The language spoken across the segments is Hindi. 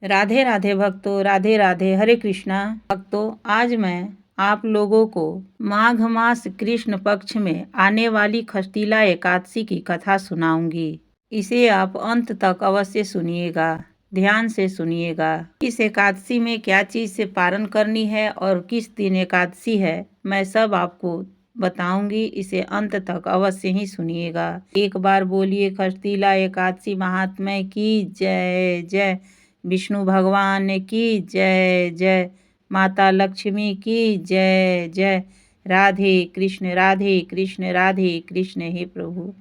राधे राधे भक्तों, राधे राधे, हरे कृष्णा। भक्तों, आज मैं आप लोगों को माघ मास कृष्ण पक्ष में आने वाली खष्टीला एकादशी की कथा सुनाऊंगी। इसे आप अंत तक अवश्य सुनिएगा, ध्यान से सुनिएगा। इस एकादशी में क्या चीज से पारण करनी है और किस दिन एकादशी है, मैं सब आपको बताऊंगी। इसे अंत तक अवश्य ही सुनिएगा। एक बार बोलिए खष्टीला एकादशी महात्म्य की जय जय। विष्णु भगवान की जय जय। माता लक्ष्मी की जय जय। राधे कृष्ण राधे कृष्ण राधे कृष्ण। हे प्रभु।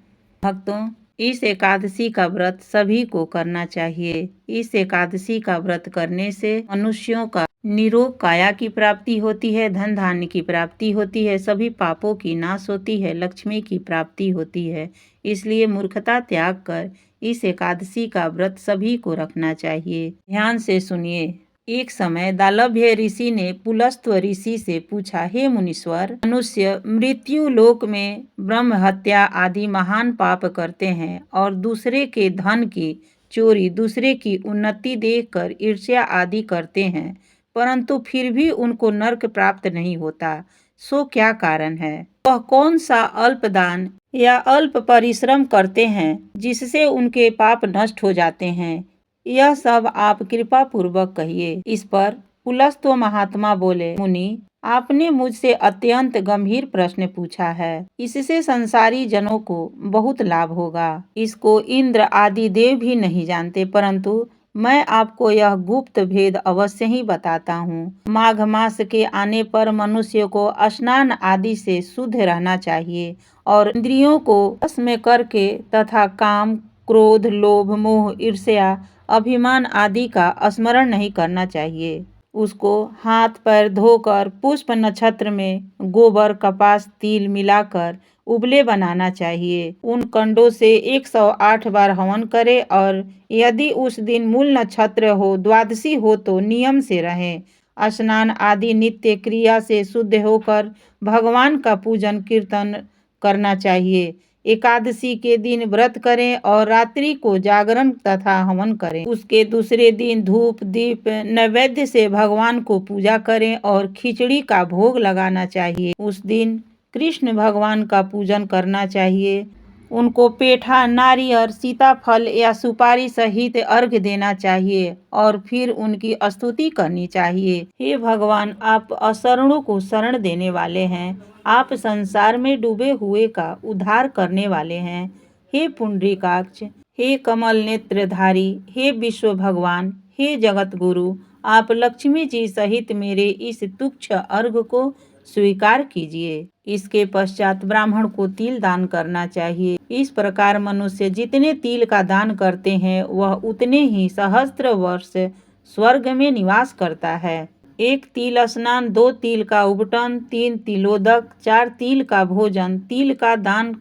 भक्तों, इस एकादशी का व्रत सभी को करना चाहिए। इस एकादशी का व्रत करने से मनुष्यों का निरोग काया की प्राप्ति होती है, धन धान्य की प्राप्ति होती है, सभी पापों की नाश होती है, लक्ष्मी की प्राप्ति होती है। इसलिए मूर्खता त्याग कर इस एकादशी का व्रत सभी को रखना चाहिए। ध्यान से सुनिए। एक समय दालभ्य ऋषि ने पुलस्त्य ऋषि से पूछा, हे मुनीश्वर, मनुष्य मृत्यु लोक में ब्रह्म हत्या आदि महान पाप करते हैं और दूसरे के धन की चोरी, दूसरे की उन्नति देखकर ईर्ष्या आदि करते हैं, परंतु फिर भी उनको नरक प्राप्त नहीं होता। सो क्या कारण है? वह कौन सा अल्प दान या अल्प परिश्रम करते हैं जिससे उनके पाप नष्ट हो जाते हैं? यह सब आप कृपा पूर्वक कहिए। इस पर पुलस्त्य महात्मा बोले, मुनि, आपने मुझसे अत्यंत गंभीर प्रश्न पूछा है। इससे संसारी जनों को बहुत लाभ होगा। इसको इंद्र आदि देव भी नहीं जानते, परंतु मैं आपको यह गुप्त भेद अवश्य ही बताता हूँ। माघ मास के आने पर मनुष्य को स्नान आदि से शुद्ध रहना चाहिए और इंद्रियों को वश में करके तथा काम, क्रोध, लोभ, मोह, ईर्ष्या, अभिमान आदि का स्मरण नहीं करना चाहिए। उसको हाथ पैर धोकर पुष्प नक्षत्र में गोबर, कपास, तिल मिलाकर उबले बनाना चाहिए। उन कंडों से 108 बार हवन करे और यदि उस दिन मूल नक्षत्र हो, द्वादशी हो तो नियम से रहें। स्नान आदि नित्य क्रिया से शुद्ध होकर भगवान का पूजन कीर्तन करना चाहिए। एकादशी के दिन व्रत करें और रात्रि को जागरण तथा हवन करें। उसके दूसरे दिन धूप दीप नैवेद्य से भगवान को पूजा करें और खिचड़ी का भोग लगाना चाहिए। उस दिन कृष्ण भगवान का पूजन करना चाहिए। उनको पेठा, नारियल, सीताफल या सुपारी सहित अर्घ्य देना चाहिए और फिर उनकी स्तुति करनी चाहिए। हे भगवान, आप अशरणों को शरण देने वाले हैं। आप संसार में डूबे हुए का उद्धार करने वाले हैं। हे पुंडरीकाक्ष, हे कमल नेत्रधारी, हे विश्व भगवान, हे जगत गुरु, आप लक्ष्मी जी सहित मेरे इस तुच्छ अर्घ्य को स्वीकार कीजिए। इसके पश्चात ब्राह्मण को तिल दान करना चाहिए। इस प्रकार मनुष्य जितने तिल का दान करते हैं वह उतने ही सहस्त्र वर्ष स्वर्ग में निवास करता है। 1 तिल स्नान, 2 तिल का उबटन, 3 तिलोदक, 4 तिल का भोजन, तिल का दान,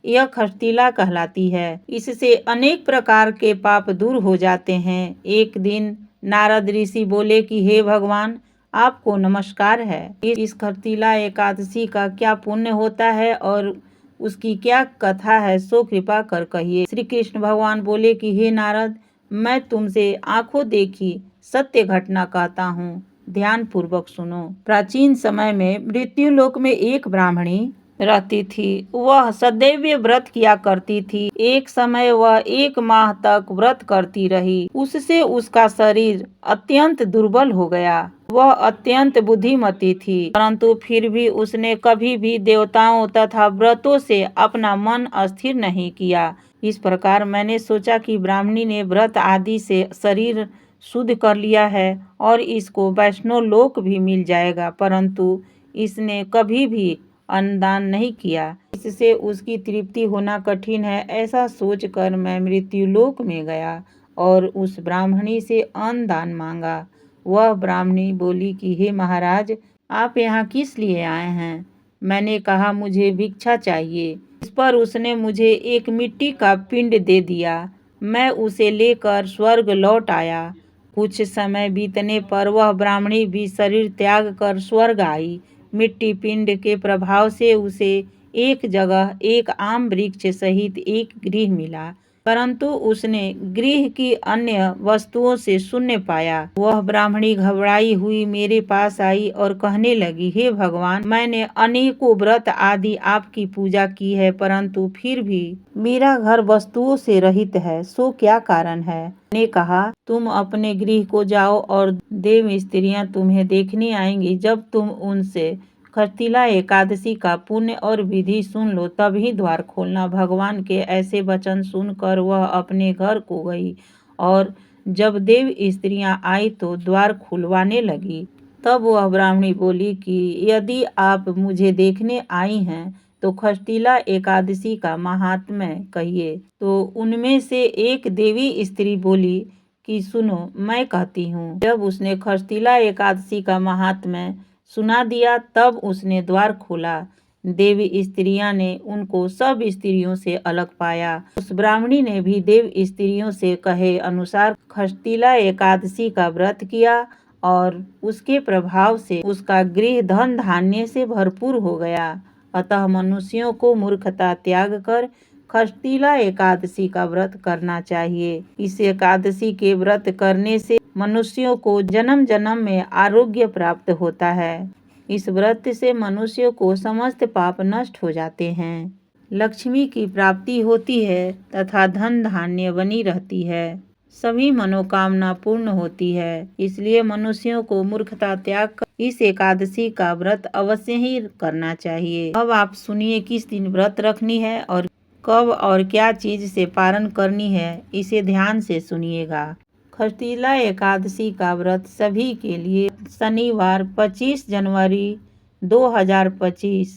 यह खष्टीला कहलाती है। इससे अनेक प्रकार के पाप दूर हो जाते हैं। एक दिन नारद ऋषि बोले कि हे भगवान, आपको नमस्कार है। इस खष्टीला एकादशी का क्या पुण्य होता है और उसकी क्या कथा है, सो कृपा कर कहिए। श्री कृष्ण भगवान बोले कि हे नारद, मैं तुमसे आंखों देखी सत्य घटना कहता हूँ, ध्यान पूर्वक सुनो। प्राचीन समय में मृत्युलोक में एक ब्राह्मणी रहती थी। वह सदैव व्रत किया करती थी। एक समय वह 1 माह तक व्रत करती रही। उससे उसका शरीर अत्यंत दुर्बल हो गया। वह अत्यंत बुद्धिमती थी, परंतु फिर भी उसने कभी भी देवताओं तथा व्रतों से अपना मन अस्थिर नहीं किया। इस प्रकार मैंने सोचा कि ब्राह्मणी ने व्रत आदि से शरीर शुद्ध कर लिया है और इसको वैष्णव लोक भी मिल जाएगा, परंतु इसने कभी भी अन्नदान नहीं किया। इससे उसकी तृप्ति होना कठिन है। ऐसा सोचकर मैं मृत्युलोक में गया और उस ब्राह्मणी से अन्नदान मांगा। वह ब्राह्मणी बोली कि हे महाराज, आप यहाँ किस लिए आए हैं? मैंने कहा, मुझे भिक्षा चाहिए। इस पर उसने मुझे एक मिट्टी का पिंड दे दिया। मैं उसे लेकर स्वर्ग लौट आया। कुछ समय बीतने पर वह ब्राह्मणी भी शरीर त्याग कर स्वर्ग आई। मिट्टी पिंड के प्रभाव से उसे एक जगह एक आम वृक्ष सहित एक गृह मिला। परंतु उसने गृह की अन्य वस्तुओं से शून्य पाया। वह ब्राह्मणी घबराई हुई मेरे पास आई और कहने लगी, हे भगवान, मैंने अनेकों व्रत आदि आपकी पूजा की है, परंतु फिर भी मेरा घर वस्तुओं से रहित है, सो क्या कारण है? ने कहा, तुम अपने गृह को जाओ और देव स्त्रियां तुम्हें देखने आएंगी। जब तुम उनसे खरतिला एकादशी का पुण्य और विधि सुन लो तभी द्वार खोलना। भगवान के ऐसे वचन सुनकर वह अपने घर को गई और जब देव स्त्रियां आई तो द्वार खुलवाने लगी। तब वह ब्राह्मणी बोली कि यदि आप मुझे देखने आई हैं तो खरतिला एकादशी का महात्म्य कहिए। तो उनमें से एक देवी स्त्री बोली कि सुनो, मैं कहती हूँ। जब उसने खरतिला एकादशी का महात्म्य सुना दिया तब उसने द्वार खोला। देवी स्त्रियां ने उनको सब स्त्रियों से अलग पाया। उस ब्राह्मणी ने भी देव स्त्रियों से कहे अनुसार खरतिला एकादशी का व्रत किया और उसके प्रभाव से उसका गृह धन धान्य से भरपूर हो गया। अतः मनुष्यों को मूर्खता त्याग कर खरतिला एकादशी का व्रत करना चाहिए। इस एकादशी के व्रत करने से मनुष्यों को जन्म जन्म में आरोग्य प्राप्त होता है। इस व्रत से मनुष्यों को समस्त पाप नष्ट हो जाते हैं, लक्ष्मी की प्राप्ति होती है तथा धन धान्य बनी रहती है, सभी मनोकामना पूर्ण होती है। इसलिए मनुष्यों को मूर्खता त्याग कर इस एकादशी का व्रत अवश्य ही करना चाहिए। अब आप सुनिए किस दिन व्रत रखनी है और कब और क्या चीज से पारण करनी है, इसे ध्यान से सुनिएगा। खरतिला एकादशी का व्रत सभी के लिए शनिवार 25 जनवरी 2025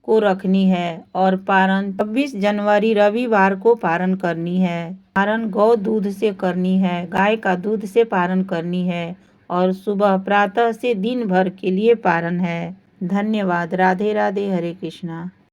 को रखनी है और पारण 26 जनवरी रविवार को पारण करनी है। पारण गौ दूध से करनी है, गाय का दूध से पारण करनी है और सुबह प्रातः से दिन भर के लिए पारण है। धन्यवाद। राधे राधे। हरे कृष्णा।